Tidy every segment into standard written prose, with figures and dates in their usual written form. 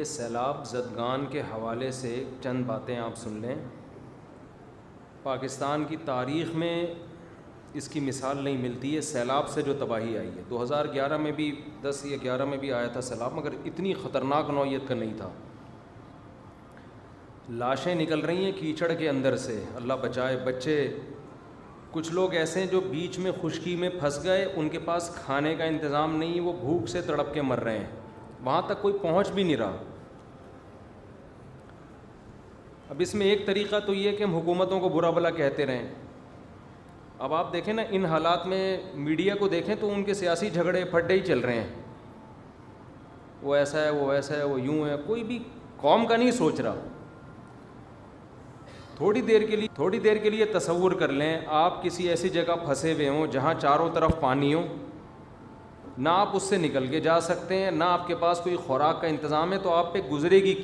سیلاب زدگان کے حوالے سے چند باتیں آپ سن لیں. پاکستان کی تاریخ میں اس کی مثال نہیں ملتی ہے سیلاب سے جو تباہی آئی ہے. 2011 میں بھی 10 یا 11 میں بھی آیا تھا سیلاب, مگر اتنی خطرناک نوعیت کا نہیں تھا. لاشیں نکل رہی ہیں کیچڑ کے اندر سے, اللہ بچائے. بچے, کچھ لوگ ایسے ہیں جو بیچ میں خشکی میں پھنس گئے, ان کے پاس کھانے کا انتظام نہیں, وہ بھوک سے تڑپ کے مر رہے ہیں, وہاں تک کوئی پہنچ بھی نہیں رہا. اب اس میں ایک طریقہ تو یہ ہے کہ ہم حکومتوں کو برا بھلا کہتے رہیں. اب آپ دیکھیں نا, ان حالات میں میڈیا کو دیکھیں تو ان کے سیاسی جھگڑے پھڈے ہی چل رہے ہیں. وہ ایسا ہے, وہ ویسا ہے, وہ یوں ہے, کوئی بھی قوم کا نہیں سوچ رہا. تھوڑی دیر کے لیے تصور کر لیں, آپ کسی ایسی جگہ پھنسے ہوئے ہوں جہاں چاروں طرف پانی ہو, نہ آپ اس سے نکل کے جا سکتے ہیں, نہ آپ کے پاس کوئی خوراک کا انتظام ہے, تو آپ پہ گزرے گی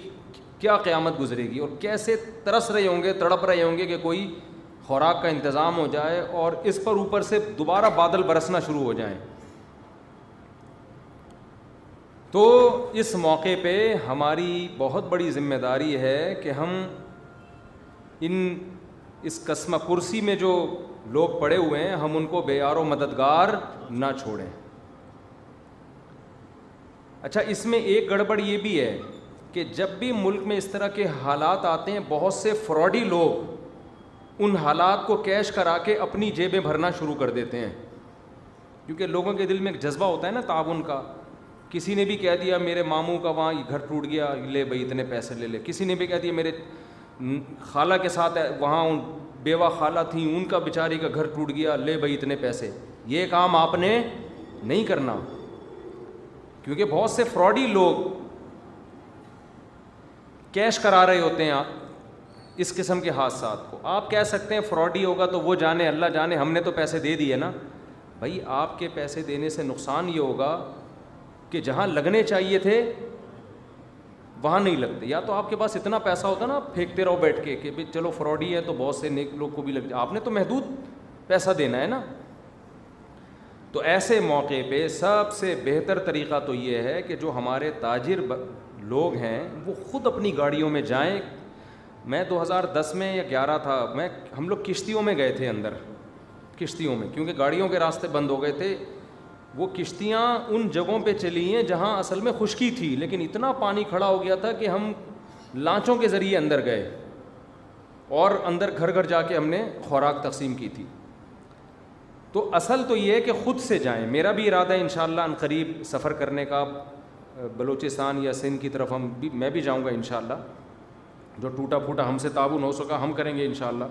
کیا قیامت گزرے گی, اور کیسے ترس رہے ہوں گے, تڑپ رہے ہوں گے کہ کوئی خوراک کا انتظام ہو جائے اور اس پر اوپر سے دوبارہ بادل برسنا شروع ہو جائیں. تو اس موقع پہ ہماری بہت بڑی ذمہ داری ہے کہ ہم اس قسمہ پرسی میں جو لوگ پڑے ہوئے ہیں, ہم ان کو بے یار و مددگار نہ چھوڑیں. اچھا, اس میں ایک گڑبڑ یہ بھی ہے کہ جب بھی ملک میں اس طرح کے حالات آتے ہیں, بہت سے فراڈی لوگ ان حالات کو کیش کرا کے اپنی جیبیں بھرنا شروع کر دیتے ہیں, کیونکہ لوگوں کے دل میں ایک جذبہ ہوتا ہے نا تعاون کا. کسی نے بھی کہہ دیا میرے ماموں کا وہاں گھر ٹوٹ گیا, لے بھائی اتنے پیسے لے لے. کسی نے بھی کہہ دیا میرے خالہ کے ساتھ وہاں بیوہ خالہ تھیں, ان کا بیچاری کا گھر ٹوٹ گیا, لے بھائی اتنے پیسے. یہ کام آپ نے نہیں کرنا, کیونکہ بہت سے فراڈی لوگ کیش کرا رہے ہوتے ہیں اس قسم کے حادثات کو. آپ کہہ سکتے ہیں فراڈی ہوگا تو وہ جانے, اللہ جانے, ہم نے تو پیسے دے دیے نا. بھائی آپ کے پیسے دینے سے نقصان یہ ہوگا کہ جہاں لگنے چاہیے تھے وہاں نہیں لگتے. یا تو آپ کے پاس اتنا پیسہ ہوتا نا, آپ پھینکتے رہو بیٹھ کے کہ چلو فراڈی ہے تو بہت سے نیک لوگ کو بھی لگ جائے. آپ نے تو محدود پیسہ دینا ہے نا. تو ایسے موقع پہ سب سے بہتر طریقہ تو یہ ہے کہ جو ہمارے تاجر لوگ ہیں وہ خود اپنی گاڑیوں میں جائیں. میں 2010 میں یا 11 تھا, ہم لوگ کشتیوں میں گئے تھے اندر, کشتیوں میں, کیونکہ گاڑیوں کے راستے بند ہو گئے تھے. وہ کشتیاں ان جگہوں پہ چلی ہیں جہاں اصل میں خشکی تھی, لیکن اتنا پانی کھڑا ہو گیا تھا کہ ہم لانچوں کے ذریعے اندر گئے اور اندر گھر گھر جا کے ہم نے خوراک تقسیم کی تھی. تو اصل تو یہ ہے کہ خود سے جائیں. میرا بھی ارادہ ہے انشاءاللہ ان قریب سفر کرنے کا, بلوچستان یا سندھ کی طرف میں بھی جاؤں گا انشاءاللہ. جو ٹوٹا پھوٹا ہم سے تعاون ہو سکا ہم کریں گے انشاءاللہ.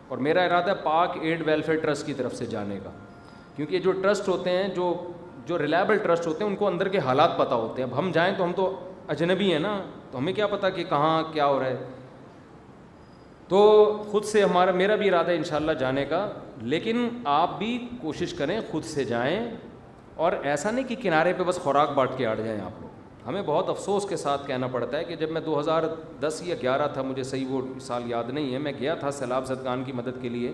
اور میرا ارادہ ہے پاک ایڈ ویلفیئر ٹرسٹ کی طرف سے جانے کا, کیونکہ جو ٹرسٹ ہوتے ہیں, جو ریلائبل ٹرسٹ ہوتے ہیں, ان کو اندر کے حالات پتہ ہوتے ہیں. اب ہم جائیں تو ہم تو اجنبی ہیں نا, تو ہمیں کیا پتہ کہ کہاں کیا ہو رہا ہے. تو خود سے میرا بھی ارادہ ہے انشاءاللہ جانے کا, لیکن آپ بھی کوشش کریں خود سے جائیں, اور ایسا نہیں کہ کنارے پہ بس خوراک بانٹ کے آڑ جائیں آپ لوگ. ہمیں بہت افسوس کے ساتھ کہنا پڑتا ہے کہ جب میں 2010 یا 11 تھا, مجھے صحیح وہ سال یاد نہیں ہے, میں گیا تھا سیلاب زدگان کی مدد کے لیے,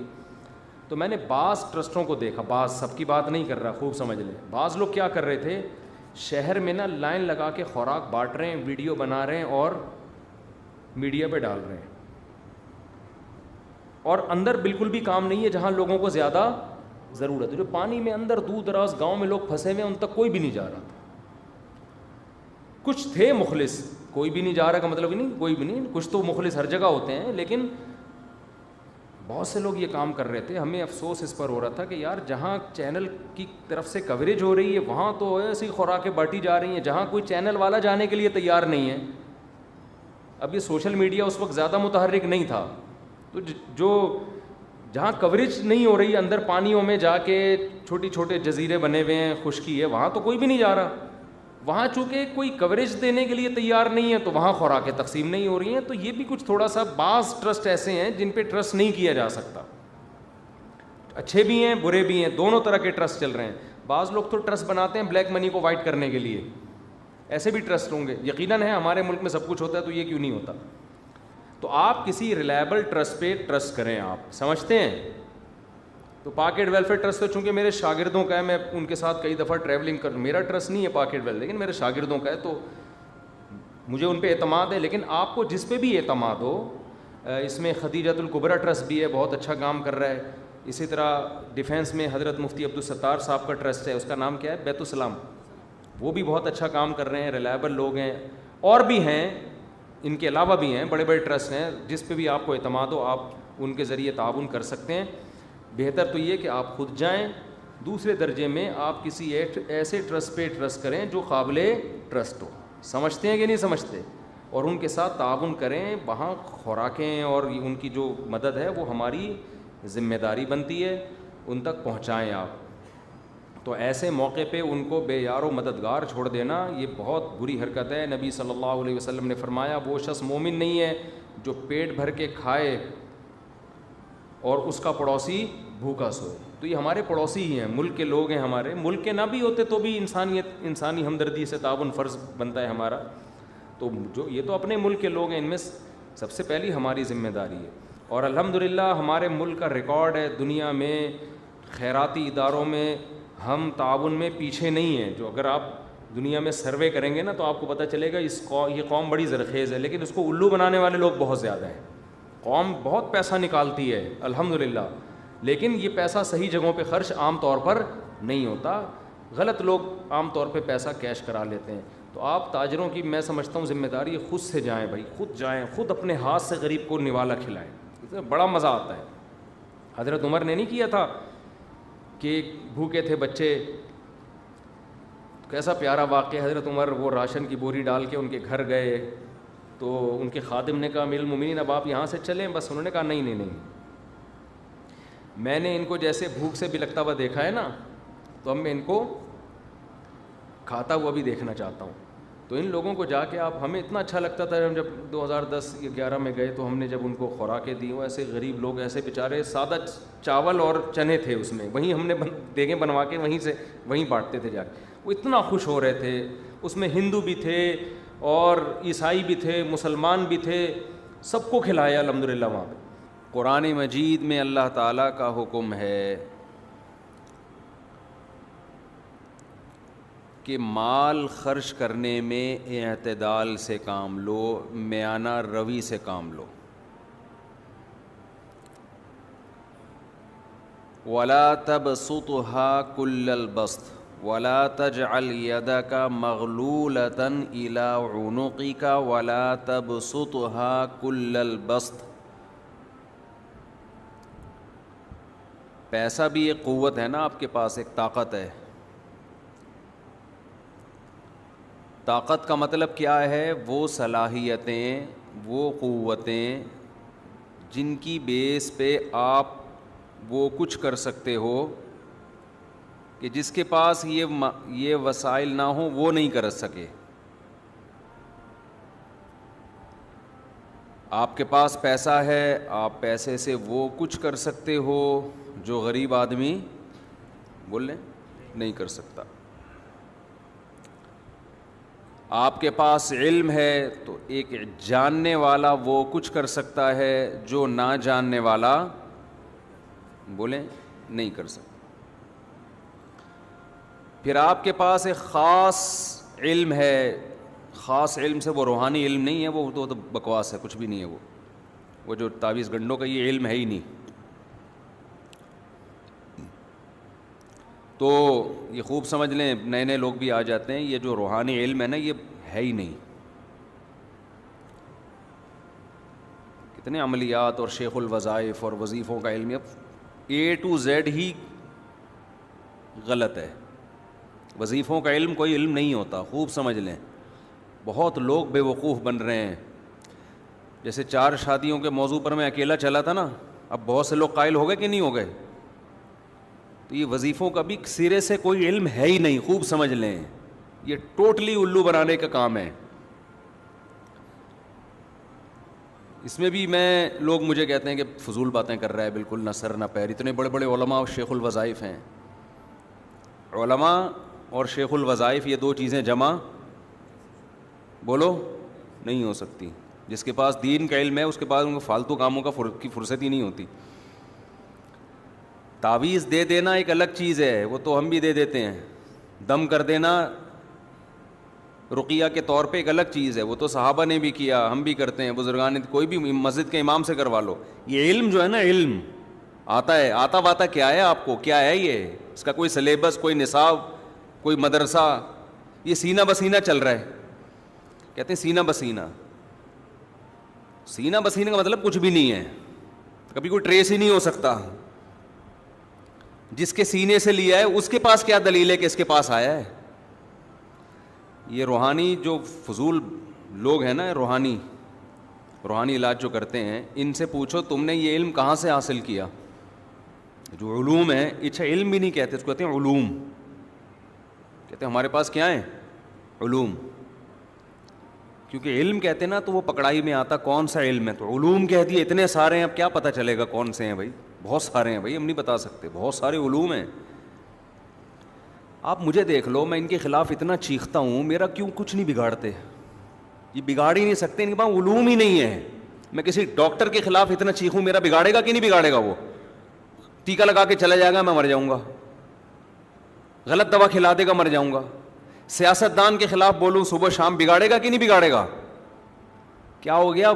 تو میں نے بعض ٹرسٹوں کو دیکھا, بعض, سب کی بات نہیں کر رہا, خوب سمجھ لیں. بعض لوگ کیا کر رہے تھے, شہر میں نا لائن لگا کے خوراک بانٹ رہے ہیں, ویڈیو بنا رہے ہیں اور میڈیا پہ ڈال رہے ہیں, اور اندر بالکل بھی کام نہیں ہے جہاں لوگوں کو زیادہ ضرورت ہے. جو پانی میں اندر دور دراز گاؤں میں لوگ پھنسے ہوئے ہیں, ان تک کوئی بھی نہیں جا رہا تھا. کچھ تھے مخلص, کوئی بھی نہیں جا رہا کا مطلب ہی نہیں کوئی بھی نہیں, کچھ تو مخلص ہر جگہ ہوتے ہیں, لیکن بہت سے لوگ یہ کام کر رہے تھے. ہمیں افسوس اس پر ہو رہا تھا کہ یار جہاں چینل کی طرف سے کوریج ہو رہی ہے وہاں تو ایسی خوراکیں بانٹی جا رہی ہیں جہاں کوئی چینل والا جانے کے لیے تیار نہیں ہے. اب یہ سوشل میڈیا اس وقت زیادہ متحرک نہیں تھا, تو جو جہاں کوریج نہیں ہو رہی, اندر پانیوں میں جا کے چھوٹی چھوٹے جزیرے بنے ہوئے ہیں, خشکی ہے, وہاں تو کوئی بھی نہیں جا رہا. وہاں چونکہ کوئی کوریج دینے کے لیے تیار نہیں ہے تو وہاں خوراکیں تقسیم نہیں ہو رہی ہیں. تو یہ بھی کچھ تھوڑا سا, بعض ٹرسٹ ایسے ہیں جن پہ ٹرسٹ نہیں کیا جا سکتا. اچھے بھی ہیں برے بھی ہیں, دونوں طرح کے ٹرسٹ چل رہے ہیں. بعض لوگ تو ٹرسٹ بناتے ہیں بلیک منی کو وائٹ کرنے کے لیے, ایسے بھی ٹرسٹ ہوں گے. یقیناً ہے, ہمارے ملک میں سب کچھ ہوتا ہے تو یہ کیوں نہیں ہوتا. تو آپ کسی ریلائبل ٹرسٹ پہ ٹرسٹ کریں. آپ سمجھتے ہیں تو پاکٹ ویلفیئر ٹرسٹ تو چونکہ میرے شاگردوں کا ہے, میں ان کے ساتھ کئی دفعہ ٹریولنگ کر, میرا ٹرسٹ نہیں ہے پاکٹ ویل, لیکن میرے شاگردوں کا ہے, تو مجھے ان پہ اعتماد ہے، لیکن آپ کو جس پہ بھی اعتماد ہو، اس میں خدیجۃ الکبریٰ ٹرسٹ بھی ہے، بہت اچھا کام کر رہا ہے. اسی طرح ڈیفینس میں حضرت مفتی عبدالستار صاحب کا ٹرسٹ ہے، اس کا نام کیا ہے، بیت السلام، وہ بھی بہت اچھا کام کر رہے ہیں، ریلائبل لوگ ہیں. اور بھی ہیں، ان کے علاوہ بھی ہیں، بڑے بڑے ٹرسٹ ہیں، جس پہ بھی آپ کو اعتماد ہو آپ ان کے ذریعے تعاون کر سکتے ہیں. بہتر تو یہ کہ آپ خود جائیں. دوسرے درجے میں آپ کسی ایسے ٹرسٹ پہ ٹرسٹ کریں جو قابل ٹرسٹ ہو. سمجھتے ہیں کہ نہیں سمجھتے؟ اور ان کے ساتھ تعاون کریں. وہاں خوراکیں اور ان کی جو مدد ہے وہ ہماری ذمہ داری بنتی ہے، ان تک پہنچائیں آپ. تو ایسے موقع پہ ان کو بے یار و مددگار چھوڑ دینا یہ بہت بری حرکت ہے. نبی صلی اللہ علیہ وسلم نے فرمایا وہ شخص مومن نہیں ہے جو پیٹ بھر کے کھائے اور اس کا پڑوسی بھوکا سوئے. تو یہ ہمارے پڑوسی ہی ہیں، ملک کے لوگ ہیں ہمارے. ملک کے نہ بھی ہوتے تو بھی انسانی ہمدردی سے تعاون فرض بنتا ہے ہمارا. تو جو یہ تو اپنے ملک کے لوگ ہیں، ان میں سب سے پہلی ہماری ذمہ داری ہے. اور الحمدللہ ہمارے ملک کا ریکارڈ ہے دنیا میں، خیراتی اداروں میں ہم تعاون میں پیچھے نہیں ہیں. جو اگر آپ دنیا میں سروے کریں گے نا تو آپ کو پتہ چلے گا یہ قوم بڑی زرخیز ہے، لیکن اس کو الو بنانے والے لوگ بہت زیادہ ہیں. قوم بہت پیسہ نکالتی ہے الحمدللہ، لیکن یہ پیسہ صحیح جگہوں پہ خرچ عام طور پر نہیں ہوتا. غلط لوگ عام طور پہ پیسہ کیش کرا لیتے ہیں. تو آپ تاجروں کی میں سمجھتا ہوں ذمہ داری خود سے جائیں بھائی، خود جائیں، خود اپنے ہاتھ سے غریب کو نوالا کھلائیں. اس میں بڑا مزہ آتا ہے. حضرت عمر نے نہیں کیا تھا کہ بھوکے تھے بچے، کیسا پیارا واقعہ. حضرت عمر وہ راشن کی بوری ڈال کے ان کے گھر گئے تو ان کے خادم نے کہا امیر المومنین اب آپ یہاں سے چلیں بس. انہوں نے کہا نہیں، میں نے ان کو جیسے بھوک سے بلکتا ہوا دیکھا ہے نا، تو اب میں ان کو کھاتا ہوا بھی دیکھنا چاہتا ہوں. تو ان لوگوں کو جا کے ہمیں اتنا اچھا لگتا تھا. ہم جب 2010-11 میں گئے تو ہم نے جب ان کو خوراکیں دی، وہ ایسے غریب لوگ، ایسے بیچارے سادہ چاول اور چنے تھے اس میں، وہیں ہم نے دیگیں بنوا کے وہیں بانٹتے تھے جا کے. وہ اتنا خوش ہو رہے تھے. اس میں ہندو بھی تھے اور عیسائی بھی تھے، مسلمان بھی تھے، سب کو کھلایا الحمدللہ وہاں پہ. قرآن مجید میں اللہ تعالیٰ کا حکم ہے کہ مال خرچ کرنے میں اعتدال سے کام لو، میانہ روی سے کام لو. وَلَا تَبْسُطْهَا كُلَّ الْبَسْطِ وَلَا تَجْعَلْ يَدَكَ مَغْلُولَةً إِلَىٰ عُنُقِكَ وَلَا تَبْسُطْهَا كُلَّ الْبَسْطِ. پیسہ بھی ایک قوت ہے نا، آپ کے پاس ایک طاقت ہے. طاقت کا مطلب کیا ہے؟ وہ صلاحیتیں، وہ قوتیں جن کی بیس پہ آپ وہ کچھ کر سکتے ہو کہ جس کے پاس یہ وسائل نہ ہوں وہ نہیں کر سکے. آپ کے پاس پیسہ ہے، آپ پیسے سے وہ کچھ کر سکتے ہو جو غریب آدمی بول لیں نہیں کر سکتا. آپ کے پاس علم ہے تو ایک جاننے والا وہ کچھ کر سکتا ہے جو نہ جاننے والا بولیں نہیں کر سکتا. پھر آپ کے پاس ایک خاص علم ہے. خاص علم سے وہ روحانی علم نہیں ہے، وہ تو بکواس ہے، کچھ بھی نہیں ہے. وہ جو تعویذ گنڈوں کا یہ علم ہے ہی نہیں. تو یہ خوب سمجھ لیں، نئے نئے لوگ بھی آ جاتے ہیں، یہ جو روحانی علم ہے نا یہ ہے ہی نہیں. کتنے عملیات اور شیخ الوظائف اور وظیفوں کا علم A to Z ہی غلط ہے. وظیفوں کا علم کوئی علم نہیں ہوتا، خوب سمجھ لیں. بہت لوگ بے وقوف بن رہے ہیں. جیسے 4 شادیوں کے موضوع پر میں اکیلا چلا تھا نا، اب بہت سے لوگ قائل ہو گئے کہ نہیں ہو گئے. تو یہ وظیفوں کا بھی سرے سے کوئی علم ہے ہی نہیں، خوب سمجھ لیں. یہ ٹوٹلی الو بنانے کا کام ہے. اس میں بھی لوگ مجھے کہتے ہیں کہ فضول باتیں کر رہا ہے، بالکل نہ سر نہ پیر. اتنے بڑے بڑے علماء اور شیخ الوظائف ہیں. علماء اور شیخ الوظائف یہ 2 چیزیں جمع بولو نہیں ہو سکتی. جس کے پاس دین کا علم ہے اس کے پاس ان کو فالتو کاموں کی فرصت ہی نہیں ہوتی. تعویذ دے دینا ایک الگ چیز ہے، وہ تو ہم بھی دے دیتے ہیں. دم کر دینا رقیہ کے طور پہ ایک الگ چیز ہے, وہ تو صحابہ نے بھی کیا, ہم بھی کرتے ہیں, بزرگان نے, کوئی بھی مسجد کے امام سے کروا لو. یہ علم جو ہے نا, علم آتا ہے, آتا واتا کیا ہے آپ کو, کیا ہے یہ, اس کا کوئی سلیبس, کوئی نصاب, کوئی مدرسہ, یہ سینہ بسینہ چل رہا ہے. کہتے ہیں سینہ بسینہ, سینہ بسینہ کا مطلب کچھ بھی نہیں ہے, کبھی کوئی ٹریس ہی نہیں ہو سکتا. جس کے سینے سے لیا ہے اس کے پاس کیا دلیل ہے کہ اس کے پاس آیا ہے. یہ روحانی جو فضول لوگ ہیں نا, روحانی علاج جو کرتے ہیں, ان سے پوچھو تم نے یہ علم کہاں سے حاصل کیا. جو علوم ہیں, اچھا علم بھی نہیں کہتے, اس کو کہتے ہیں علوم. کہتے ہیں ہمارے پاس کیا ہیں, علوم. کیونکہ علم کہتے ہیں نا تو وہ پکڑائی میں آتا کون سا علم ہے, تو علوم کہہ دیے, اتنے سارے ہیں, اب کیا پتہ چلے گا کون سے ہیں بھائی, بہت سارے ہیں بھائی, ہم نہیں بتا سکتے, بہت سارے علوم ہیں. آپ مجھے دیکھ لو, میں ان کے خلاف اتنا چیختا ہوں, میرا کیوں کچھ نہیں بگاڑتے, یہ بگاڑ ہی نہیں سکتے, ان کے پاس علوم ہی نہیں ہے. میں کسی ڈاکٹر کے خلاف اتنا چیخوں, میرا بگاڑے گا کہ نہیں بگاڑے گا, وہ ٹیکا لگا کے چلا جائے گا, میں مر جاؤں گا, غلط دوا کھلا دے گا, مر جاؤں گا. سیاستدان کے خلاف بولوں صبح شام, بگاڑے گا کہ نہیں بگاڑے گا. کیا ہو گیا,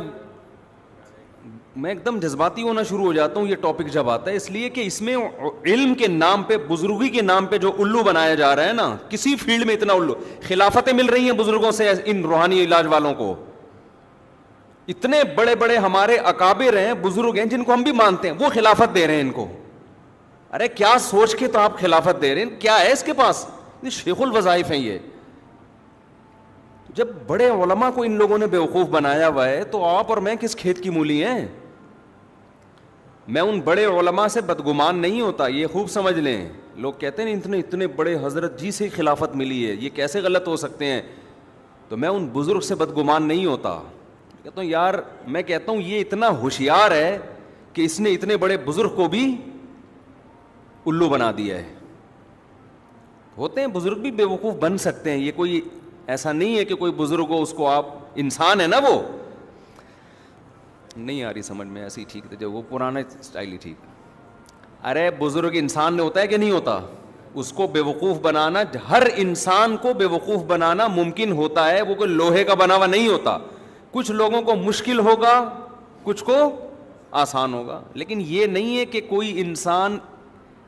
میں ایک دم جذباتی ہونا شروع ہو جاتا ہوں یہ ٹاپک جب آتا ہے, اس لیے کہ اس میں علم کے نام پہ, بزرگی کے نام پہ جو الو بنایا جا رہا ہے نا, کسی فیلڈ میں اتنا الو. خلافتیں مل رہی ہیں بزرگوں سے ان روحانی علاج والوں کو, اتنے بڑے بڑے ہمارے اکابر ہیں, بزرگ ہیں جن کو ہم بھی مانتے ہیں, وہ خلافت دے رہے ہیں ان کو. ارے کیا سوچ کے تو آپ خلافت دے رہے ہیں, کیا ہے اس کے پاس, یہ شیخ الوظائف ہیں یہ. جب بڑے علماء کو ان لوگوں نے بیوقوف بنایا ہوا ہے, تو آپ اور میں کس کھیت کی مولی ہیں. میں ان بڑے علماء سے بدگمان نہیں ہوتا, یہ خوب سمجھ لیں. لوگ کہتے ہیں اتنے بڑے حضرت جی سے خلافت ملی ہے, یہ کیسے غلط ہو سکتے ہیں. تو میں ان بزرگ سے بدگمان نہیں ہوتا, کہتا ہوں یار, میں کہتا ہوں یہ اتنا ہوشیار ہے کہ اس نے اتنے بڑے بزرگ کو بھی الو بنا دیا ہے. ہوتے ہیں بزرگ بھی بیوقوف بن سکتے ہیں, یہ کوئی ایسا نہیں ہے کہ کوئی بزرگ ہو اس کو آپ, انسان ہے نا, وہ نہیں آ رہی سمجھ میں, ایسی ٹھیک ہے جو وہ پرانا اسٹائل ہی ٹھیک. ارے بزرگ انسان نے ہوتا ہے کہ نہیں ہوتا, اس کو بیوقوف بنانا, ہر انسان کو بیوقوف بنانا ممکن ہوتا ہے, وہ کوئی لوہے کا بنا ہوا نہیں ہوتا. کچھ لوگوں کو مشکل ہوگا, کچھ کو آسان ہوگا, لیکن یہ نہیں ہے کہ کوئی انسان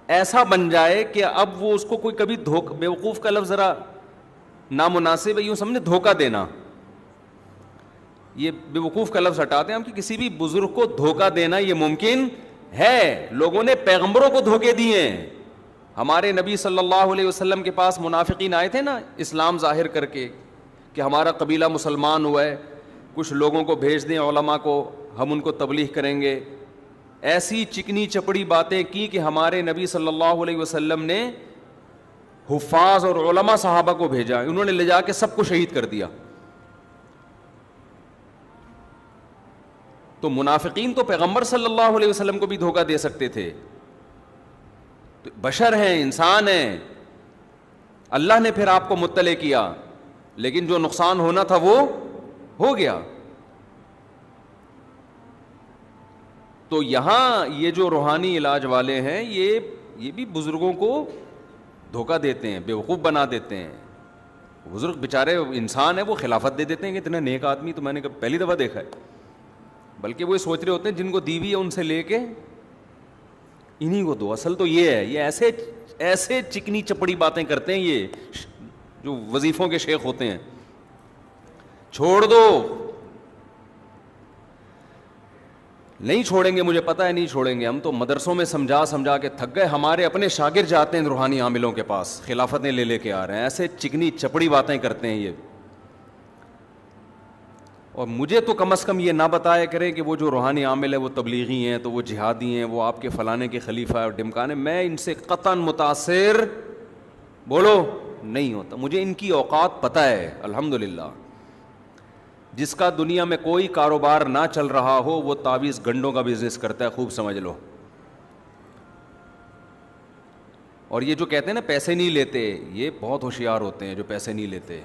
ایسا بن جائے کہ اب وہ اس کو کوئی کبھی بیوقوف کا لفظ ذرا نامناسب ہے, یوں سمجھے دھوکہ دینا. یہ بیوقوف کا لفظ ہٹاتے ہیں ہم, کہ کسی بھی بزرگ کو دھوکہ دینا یہ ممکن ہے. لوگوں نے پیغمبروں کو دھوکے دیے ہیں. ہمارے نبی صلی اللہ علیہ وسلم کے پاس منافقین آئے تھے نا, اسلام ظاہر کر کے کہ ہمارا قبیلہ مسلمان ہوا ہے, کچھ لوگوں کو بھیج دیں علماء کو, ہم ان کو تبلیغ کریں گے. ایسی چکنی چپڑی باتیں کی کہ ہمارے نبی صلی اللہ علیہ وسلم نے حفاظ اور علماء صحابہ کو بھیجا, انہوں نے لے جا کے سب کو شہید کر دیا. تو منافقین تو پیغمبر صلی اللہ علیہ وسلم کو بھی دھوکہ دے سکتے تھے, تو بشر ہیں, انسان ہیں. اللہ نے پھر آپ کو مطلع کیا, لیکن جو نقصان ہونا تھا وہ ہو گیا. تو یہاں یہ جو روحانی علاج والے ہیں, یہ بھی بزرگوں کو دھوکہ دیتے ہیں, بیوقوف بنا دیتے ہیں. بزرگ بیچارے انسان ہیں, وہ خلافت دے دیتے ہیں کہ اتنا نیک آدمی تو میں نے پہلی دفعہ دیکھا ہے. بلکہ وہ سوچ رہے ہوتے ہیں جن کو دیوی ہے ان سے لے کے انہی کو دو. اصل تو یہ ہے, یہ ایسے چکنی چپڑی باتیں کرتے ہیں یہ جو وظیفوں کے شیخ ہوتے ہیں. چھوڑ دو, نہیں چھوڑیں گے, مجھے پتہ ہے نہیں چھوڑیں گے. ہم تو مدرسوں میں سمجھا کے تھک گئے, ہمارے اپنے شاگرد جاتے ہیں روحانی عاملوں کے پاس, خلافتیں لے کے آ رہے ہیں, ایسے چکنی چپڑی باتیں کرتے ہیں یہ. اور مجھے تو کم از کم یہ نہ بتایا کریں کہ وہ جو روحانی عامل ہے وہ تبلیغی ہیں, تو وہ جہادی ہیں, وہ آپ کے فلانے کے خلیفہ اور ڈمکانے. میں ان سے قطعاً متاثر بولو نہیں ہوتا, مجھے ان کی اوقات پتہ ہے الحمدللہ. جس کا دنیا میں کوئی کاروبار نہ چل رہا ہو وہ تعویذ گنڈوں کا بزنس کرتا ہے, خوب سمجھ لو. اور یہ جو کہتے ہیں نا پیسے نہیں لیتے, یہ بہت ہوشیار ہوتے ہیں جو پیسے نہیں لیتے.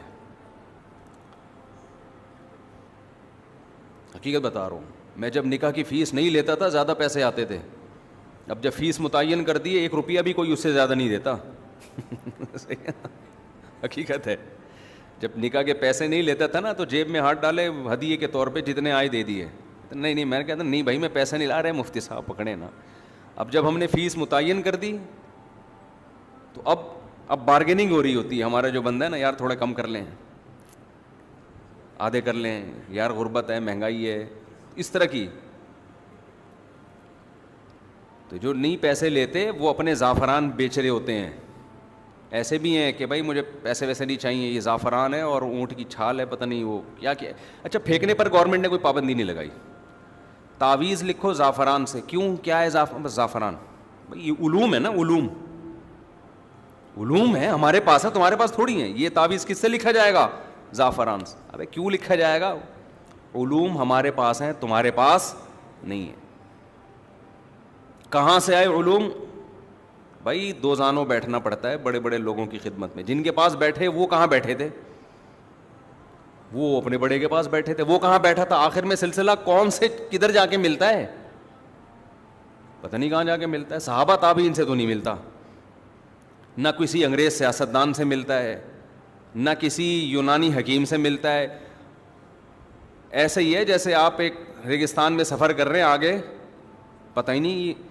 حقیقت بتا رہا ہوں, میں جب نکاح کی فیس نہیں لیتا تھا زیادہ پیسے آتے تھے. اب جب فیس متعین کر دی ہے 1 روپیہ بھی کوئی اس سے زیادہ نہیں دیتا. حقیقت ہے, جب نکاح کے پیسے نہیں لیتا تھا نا تو جیب میں ہاتھ ڈالے ہدیے کے طور پہ جتنے آئے دے دیے. نہیں میں نے کہا نہیں بھائی میں پیسے نہیں لا رہے, مفتی صاحب پکڑے نا. اب جب ہم نے فیس متعین کر دی تو اب بارگیننگ ہو رہی ہوتی ہے. ہمارا جو بندہ ہے نا, یار تھوڑا کم کر لیں, آدھے کر لیں, یار غربت ہے, مہنگائی ہے, اس طرح کی. تو جو نہیں پیسے لیتے وہ اپنے زعفران بیچ رہے ہوتے ہیں. ایسے بھی ہیں کہ بھائی مجھے پیسے ویسے نہیں چاہیے, یہ زعفران ہے اور اونٹ کی چھال ہے, پتہ نہیں وہ کیا کیا. اچھا پھینکنے پر گورنمنٹ نے کوئی پابندی نہیں لگائی. تعویذ لکھو زعفران سے, کیوں کیا ہے بس زعفران. بھائی یہ علوم ہے نا, علوم ہے, ہمارے پاس ہے, تمہارے پاس تھوڑی ہیں. یہ تعویذ کس سے لکھا جائے گا؟ زعفران سے. ابے کیوں لکھا جائے گا؟ علوم ہمارے پاس ہیں, تمہارے پاس نہیں ہے. کہاں سے آئے علوم؟ بھائی دو زانوں بیٹھنا پڑتا ہے بڑے بڑے لوگوں کی خدمت میں. جن کے پاس بیٹھے وہ کہاں بیٹھے تھے؟ وہ اپنے بڑے کے پاس بیٹھے تھے. وہ کہاں بیٹھا تھا؟ آخر میں سلسلہ کون سے کدھر جا کے ملتا ہے؟ پتہ نہیں کہاں جا کے ملتا ہے. صحابہ تابعین سے تو نہیں ملتا, نہ کسی انگریز سیاستدان سے ملتا ہے, نہ کسی یونانی حکیم سے ملتا ہے. ایسے ہی ہے جیسے آپ ایک ریگستان میں سفر کر رہے ہیں, آگے پتہ ہی نہیں,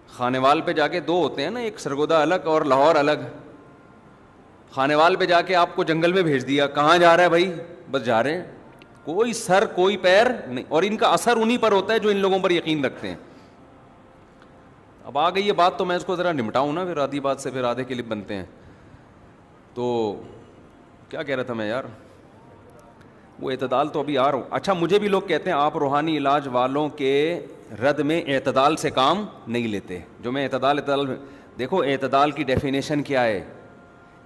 خانیوال پہ جا کے دو ہوتے ہیں نا, ایک سرگودا الگ اور لاہور الگ. خانیوال پہ جا کے آپ کو جنگل میں بھیج دیا, کہاں جا رہا ہے بھائی؟ بس جا رہے ہیں, کوئی سر کوئی پیر نہیں. اور ان کا اثر انہی پر ہوتا ہے جو ان لوگوں پر یقین رکھتے ہیں. اب آ گئی یہ بات تو میں اس کو ذرا نمٹاؤں نا, پھر آدھی بات سے پھر آدھے کلپ بنتے ہیں. تو کیا کہہ رہا تھا میں یار, وہ اعتدال تو ابھی آ رہا ہوں. اچھا مجھے بھی لوگ کہتے ہیں آپ روحانی علاج والوں کے رد میں اعتدال سے کام نہیں لیتے. جو میں اعتدال دیکھو اعتدال کی ڈیفینیشن کیا ہے.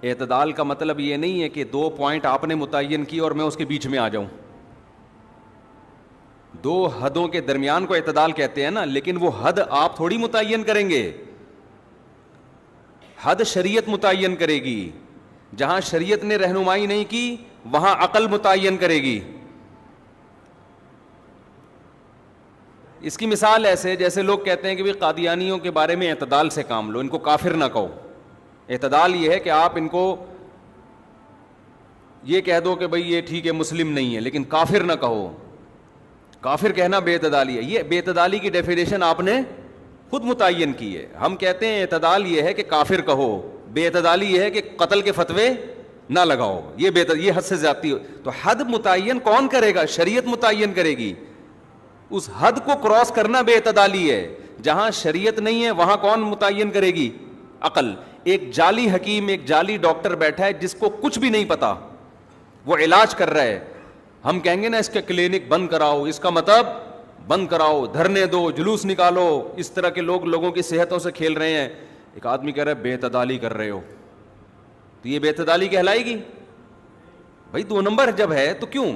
اعتدال کا مطلب یہ نہیں ہے کہ 2 پوائنٹ آپ نے متعین کی اور میں اس کے بیچ میں آ جاؤں. 2 حدوں کے درمیان کو اعتدال کہتے ہیں نا, لیکن وہ حد آپ تھوڑی متعین کریں گے. حد شریعت متعین کرے گی. جہاں شریعت نے رہنمائی نہیں کی وہاں عقل متعین کرے گی. اس کی مثال ایسے جیسے لوگ کہتے ہیں کہ قادیانیوں کے بارے میں اعتدال سے کام لو, ان کو کافر نہ کہو. اعتدال یہ ہے کہ آپ ان کو یہ کہہ دو کہ بھئی یہ ٹھیک ہے مسلم نہیں ہے, لیکن کافر نہ کہو. کافر کہنا بے اعتدالی ہے. یہ بے اعتدالی کی ڈیفینیشن آپ نے خود متعین کی ہے. ہم کہتے ہیں اعتدال یہ ہے کہ کافر کہو, بے اعتدالی یہ ہے کہ قتل کے فتوے نہ لگاؤ. یہ حد سے زیادتی ہو. تو حد متعین کون کرے گا؟ شریعت متعین کرے گی. اس حد کو کراس کرنا بے اعتدالی ہے. جہاں شریعت نہیں ہے وہاں کون متعین کرے گی؟ عقل. ایک جعلی حکیم, ایک جعلی ڈاکٹر بیٹھا ہے جس کو کچھ بھی نہیں پتا, وہ علاج کر رہا ہے. ہم کہیں گے نا اس کے کلینک بند کراؤ, اس کا مطلب بند کراؤ, دھرنے دو, جلوس نکالو. اس طرح کے لوگوں کی صحتوں سے کھیل رہے ہیں. ایک آدمی کہہ رہا ہے بے اعتدالی کر رہے ہو, تو یہ بے اعتدالی کہلائے گی؟ بھائی 2 نمبر جب ہے تو کیوں؟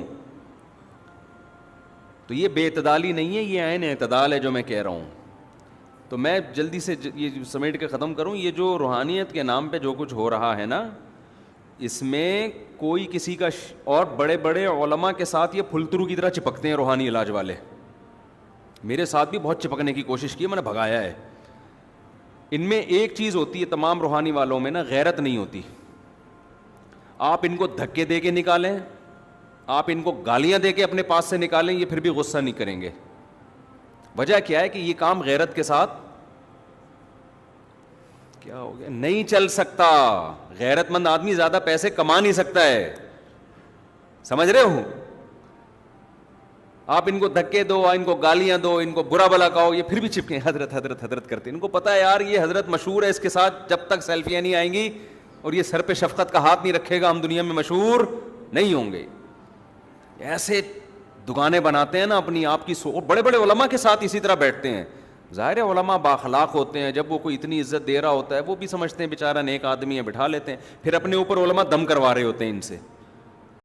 تو یہ بے اعتدالی نہیں ہے, یہ عین اعتدال ہے جو میں کہہ رہا ہوں. تو میں جلدی سے یہ سمیٹ کے ختم کروں. یہ جو روحانیت کے نام پہ جو کچھ ہو رہا ہے نا, اس میں کوئی کسی کا اور بڑے بڑے علماء کے ساتھ یہ پھلترو کی طرح چپکتے ہیں روحانی علاج والے. میرے ساتھ بھی بہت چپکنے کی کوشش کی, میں نے بھگایا ہے. ان میں ایک چیز ہوتی ہے تمام روحانی والوں میں نا, غیرت نہیں ہوتی. آپ ان کو دھکے دے کے نکالیں, آپ ان کو گالیاں دے کے اپنے پاس سے نکالیں, یہ پھر بھی غصہ نہیں کریں گے. وجہ کیا ہے کہ یہ کام غیرت کے ساتھ کیا ہو گیا, نہیں چل سکتا. غیرت مند آدمی زیادہ پیسے کما نہیں سکتا ہے, سمجھ رہے ہو؟ آپ ان کو دھکے دو, ان کو گالیاں دو, ان کو برا بلا کہو, یہ پھر بھی چپکیں حضرت حضرت حضرت کرتے. ان کو پتا ہے یار یہ حضرت مشہور ہے, اس کے ساتھ جب تک سیلفیاں نہیں آئیں گی اور یہ سر پہ شفقت کا ہاتھ نہیں رکھے گا ہم دنیا میں مشہور نہیں ہوں گے. ایسے دکانیں بناتے ہیں نا اپنی آپ کی. بڑے بڑے علماء کے ساتھ اسی طرح بیٹھتے ہیں. ظاہر ہے علماء بااخلاق ہوتے ہیں, جب وہ کوئی اتنی عزت دے رہا ہوتا ہے وہ بھی سمجھتے ہیں بیچارہ نیک آدمی ہے, بٹھا لیتے ہیں. پھر اپنے اوپر علماء دم کروا رہے ہوتے ہیں ان سے.